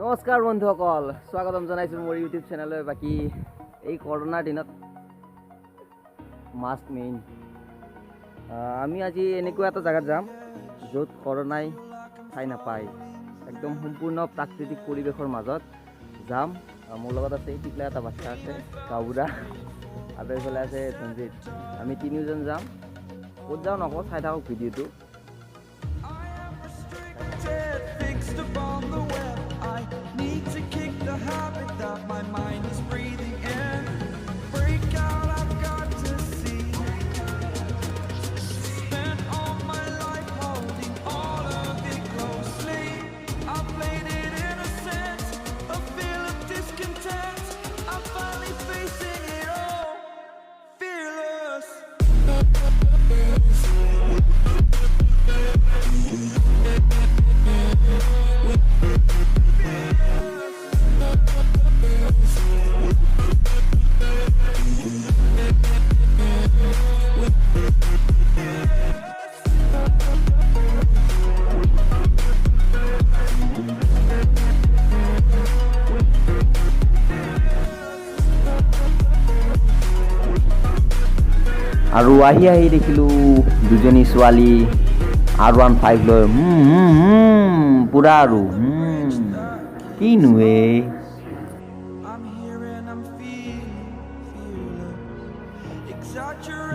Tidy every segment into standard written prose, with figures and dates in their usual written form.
নমস্কাৰ বন্ধুসকল, স্বাগতম জনাইছোঁ মোৰ ইউটিউব চেনেললৈ। বাকী এই কৰোণাৰ দিনত মাস্ক মেইন। আমি আজি এনেকুৱা এটা জেগাত যাম য'ত কৰোণাই ঠাই নাপায়। একদম সম্পূৰ্ণ প্ৰাকৃতিক পৰিৱেশৰ মাজত যাম। মোৰ লগত আছে টিকলা এটা বাচ্চা আছে, গাঁওবুঢ়া, আৰু এইফালে আছে ৰঞ্জিত। আমি তিনিওজন যাম। ক'ত যাওঁ নকওঁ, চাই থাকক ভিডিঅ'টো। আৰু আহি দেখিলোঁ দুজনী ছোৱালী R15 লৈ পুৰা আৰু কিনো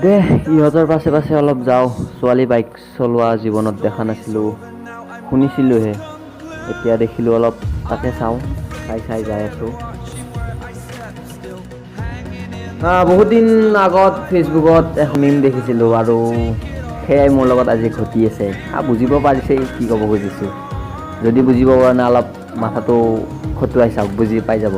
দে ইহঁতৰ পাছে পাছে অলপ যাওঁ। ছোৱালী বাইক চলোৱা জীৱনত দেখা নাছিলোঁ, শুনিছিলোঁহে, এতিয়া দেখিলোঁ অলপ, তাকে চাওঁ, চাই যাই আছোঁ। বহুত দিন আগত ফেচবুকত এখন মিম দেখিছিলোঁ আৰু সেয়াই মোৰ লগত আজি ঘটি আছে। বুজিব পাৰিছে কি ক'ব খুজিছোঁ। যদি বুজিব পৰা নাই অলপ মাথাটো খটুৱাই চাওক, বুজি পাই যাব।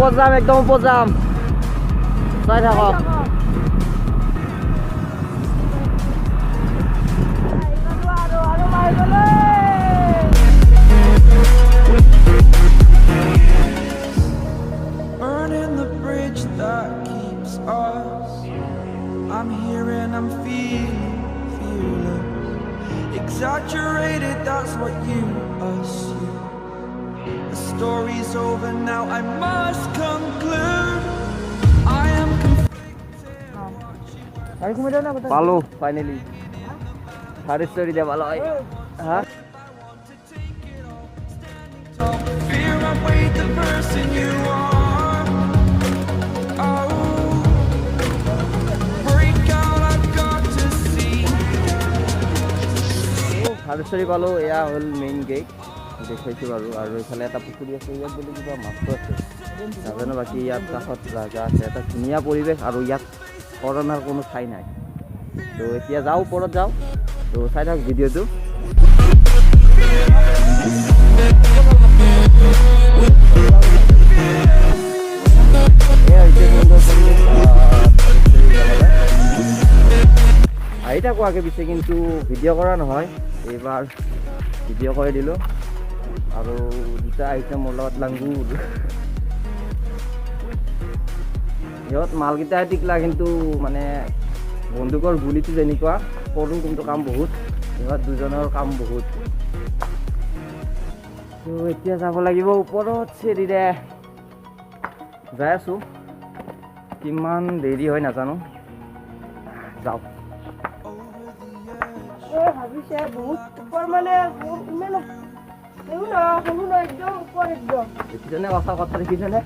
উপর যাম, একদম উপর যাম, চাই থাকক। Burning the bridge that keeps us. I'm here and I'm fearless. Exaggerated, that's what you assume. The story's over now, I must conclude. I am conflicted. পালো finally Dhareswar Devalaya। Fear I weighed the person you are. Oh, break out, I've got to see. ধাৰেশ্বৰী পালোঁ, এয়া হ'ল main gate দেখুৱাইছোঁ বাৰু। আৰু এইফালে এটা পুখুৰী আছে, ইয়াত বুলি কিবা মাছটো আছে নাজানো। বাকী ইয়াত কাষত জাগা আছে, এটা ধুনীয়া পৰিৱেশ আৰু ইয়াত কৰোণাৰ কোনো ঠাই নাই। তো এতিয়া যাওঁ, ওপৰত যাওঁ। তো চাই থাকক ভিডিঅ'টো। আহি থাকোঁ আগে পিছে, কিন্তু ভিডিঅ' কৰা নহয়। এইবাৰ ভিডিঅ' কৰি দিলোঁ। আৰু দুটা আহিছে মোৰ লগত লাংগুৰ। সিহঁত মালকেইটাই টিকলা, কিন্তু মানে বন্দুকৰ গুলিটো যেনেকুৱা কৰোঁ, কিন্তু কাম বহুত। সিহঁত দুজনৰ কাম বহুত। তো এতিয়া যাব লাগিব ওপৰত চিৰিৰে। যাই আছোঁ, কিমান দেৰি হয় নাজানো। যাওঁ। ভাবিছে বহুত ওপৰ, মানে ইমান সৰু নহয়, একদম ওপৰ একদম। দেখিছেনে সঁচা কথা, দেখিছেনে?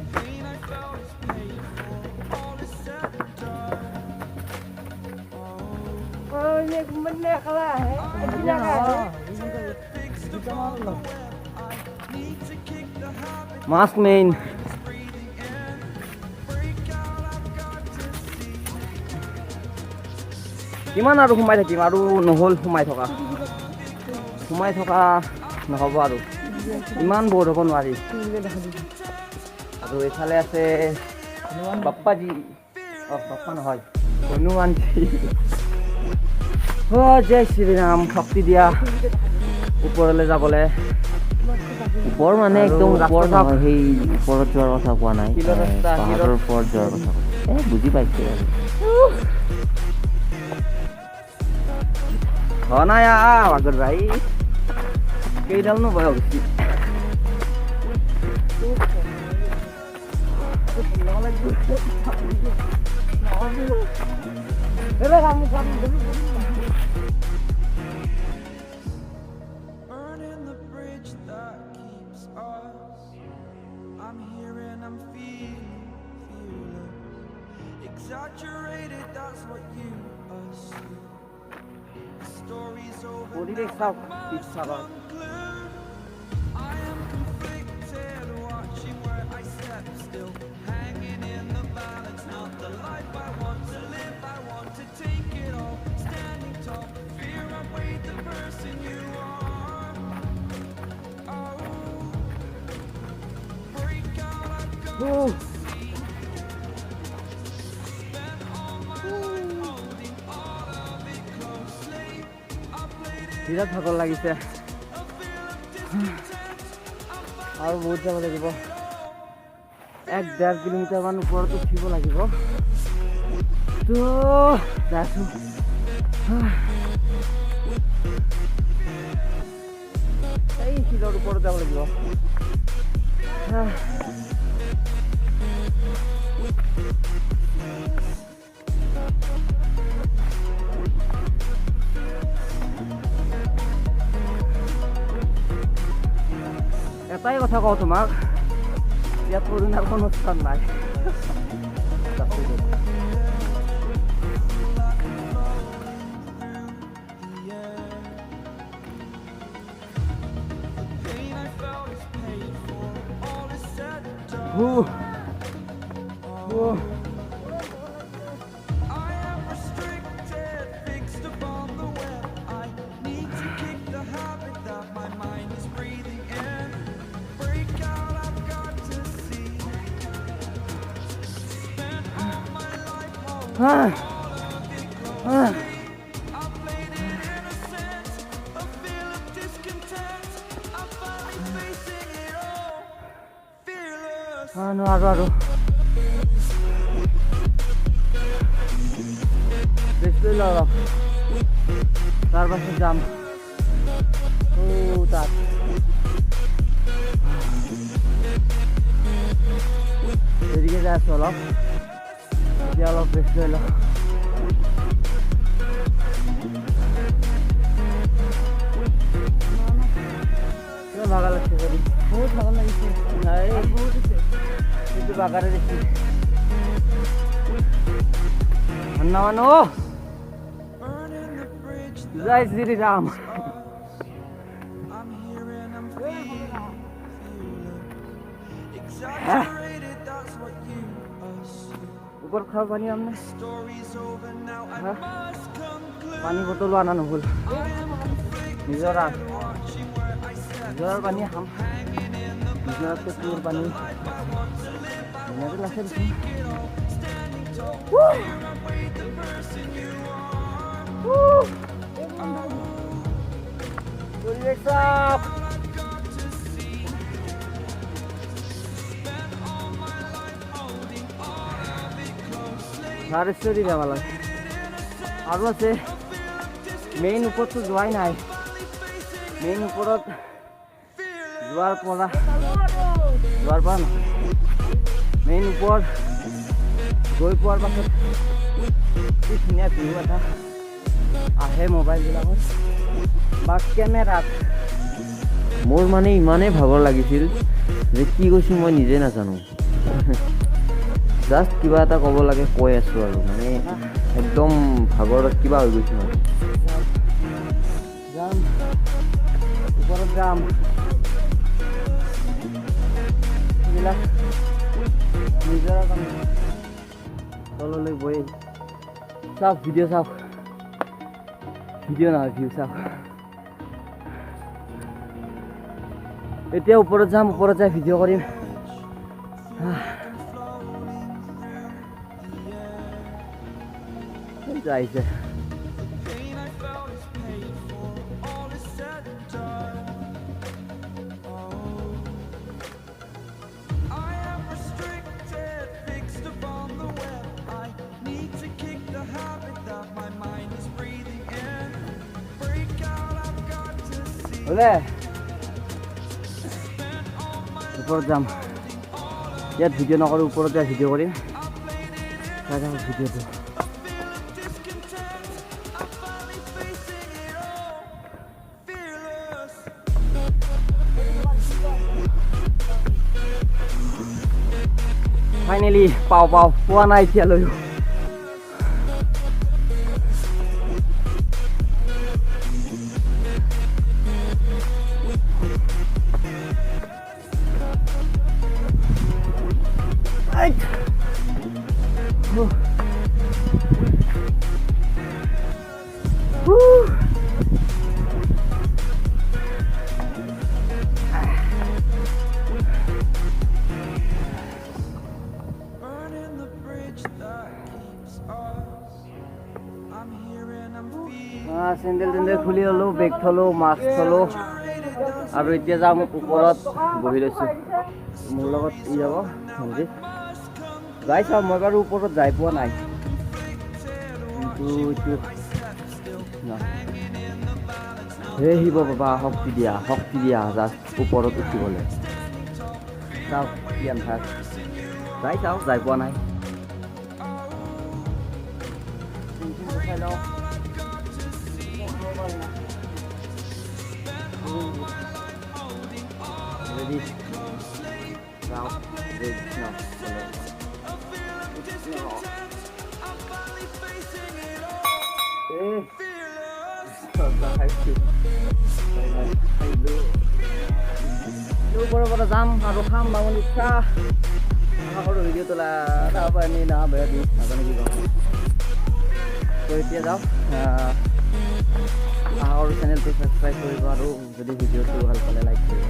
মানে একেবাৰে আহে, একদিনাকে আহে। মাছ মেইন। কিমান আৰু সোমাই থাকিম, আৰু নহ'ল সোমাই থকা নহ'ব আৰু ইমান বৰ হ'ব নোৱাৰি। আৰু এইফালে আছে বাপ্পাজী, বাপ্পা নহয়, হনুমানজী। জয় শ্ৰীৰাম, শক্তি দিয়া ওপৰলৈ যাবলৈ। ওপৰ মানে একদম ওপৰ নহয়, সেই ওপৰত যোৱাৰ কথা কোৱা নাই, পাহাৰৰ ওপৰত যোৱাৰ কথা কৈছোঁ। বুজি পাইছে আৰু নাই আগত ভাই কেইডালনো বয়স হৈছে। Burning the bridge that keeps us. I'm here and I'm feeling fearless. Exaggerated, that's what you assume. The story's over পরিবেশ now, সব I must ইচ্ছা conclude. I am conflicted, watching where I step still, hanging in the balance. Not the life I want to live, I want to take it all. Standing tall, fear I weighed the person you are. Oh, break out, I've got to see. Spent all my life holding all of it closely. I played it বিৰাট ভাগৰ লাগিছে, আৰু বহুত যাব লাগিব। 1-1.5 kilometre মান ওপৰত উঠিব লাগিব। তো যাইছোঁ, এই শিলৰ ওপৰত যাব লাগিব। এটাই কথা কওঁ তোমাক, ইয়াত কৰোণাৰ কোনো স্থান নাই। I am restricted, fixed upon the web. I need to kick the habit that my mind is breathing in. Break out, I've got to see. Spent all my life holding all of it closely. I played it innocent, a feel of discontent. I'm finally facing it all, fearless. আৰু rest লই লও, তার পাশে যাম। তার এদিকে যাই আছো অলপ, এতিয়া অলপ রেস্ট লই লও। ভাগা লাগছে, বহুত ভাগা লাগিছে, বহুত কিন্তু বাগারে দেখি জয় শ্রীরাম। ওপৰত খাব পানী আমনে Story's over now, I Huh? must conclude. পানী বটলো আনা নহ'ল নিজৰা Watching where I step, নিজৰাৰ পানী খাম hanging in the নিজৰাতকৈ তোৰ পানী life I want to live. I ধুনীয়াকৈ লাগছে দেখোন take it all, standing tall. Here I'm with the person you are. পৰিৱেশ চাপ All I've got to see. Spent all my life holding all of it closely. ধাৰেশ্বৰী দেৱালয় আৰু আছে main ওপৰততো যোৱাই নাই মেইন ওপৰত যোৱাৰ পৰা নহয় মেইন ওপৰত গৈ পোৱাৰ পাছত কি ধুনীয়া ভিউ এটা আহে মোবাইলবিলাকত বা কেমেৰাত মোৰ মানে ইমানেই ভাগৰ লাগিছিল যে কি কৈছোঁ মই নিজে নাজানো জাষ্ট কিবা এটা ক'ব লাগে কৈ আছোঁ আৰু মানে একদম ভাগৰত কিবা হৈ গৈছোঁ মানে যাম ওপৰত যাম এইবিলাক নিজৰ কাম তললৈ গৈ চাওক ভিডিঅ' চাওক ভিডিঅ' নহয় ভিউ চাওক এতিয়া ওপৰত যাম ওপৰত যাই ভিডিঅ' কৰিম আহিছে Pain I felt is paid for, all is said and done. Oh, I am restricted, fixed upon the web. I need to kick the habit that my mind is breathing in. Break out, I've got to see. বোলে ওপৰত যাম ইয়াত ভিডিঅ' নকৰোঁ ওপৰত যাই ভিডিঅ' কৰিম চাই থাকক ভিডিঅ'টো ফাইনেলি পোৱা নাই এতিয়ালৈও Burning the bridge that keeps us. I'm here and I'm feeling চেণ্ডেল টেণ্ডেল খুলি ল'লোঁ বেগ থলোঁ মাস্ক থলোঁ আৰু এতিয়া যাম ওপৰত বহি লৈছোঁ মোৰ লগত ই যাব ভণ্টি যাই চাওঁ মই বাৰু ওপৰত যাই পোৱা নাই কিন্তু এইটো হে শিৱ বাবা শক্তি দিয়া জাষ্ট ওপৰত উঠিবলৈ চাওক কি আন্ধাৰ যাই চাওঁ যাই পোৱা নাই চাই লওঁ ready now ready now ওপৰৰ যাম আৰু খাম বামুণী চাহ আশা কৰোঁ ভিডিঅ' তোলা আমি বেয়া দিম নাজানো কি কওঁ তো এতিয়া যাওঁ আশা কৰোঁ চেনেলটো ছাবস্ক্ৰাইব কৰিব আৰু যদি ভিডিঅ'টো ভাল পালে লাইক কৰিব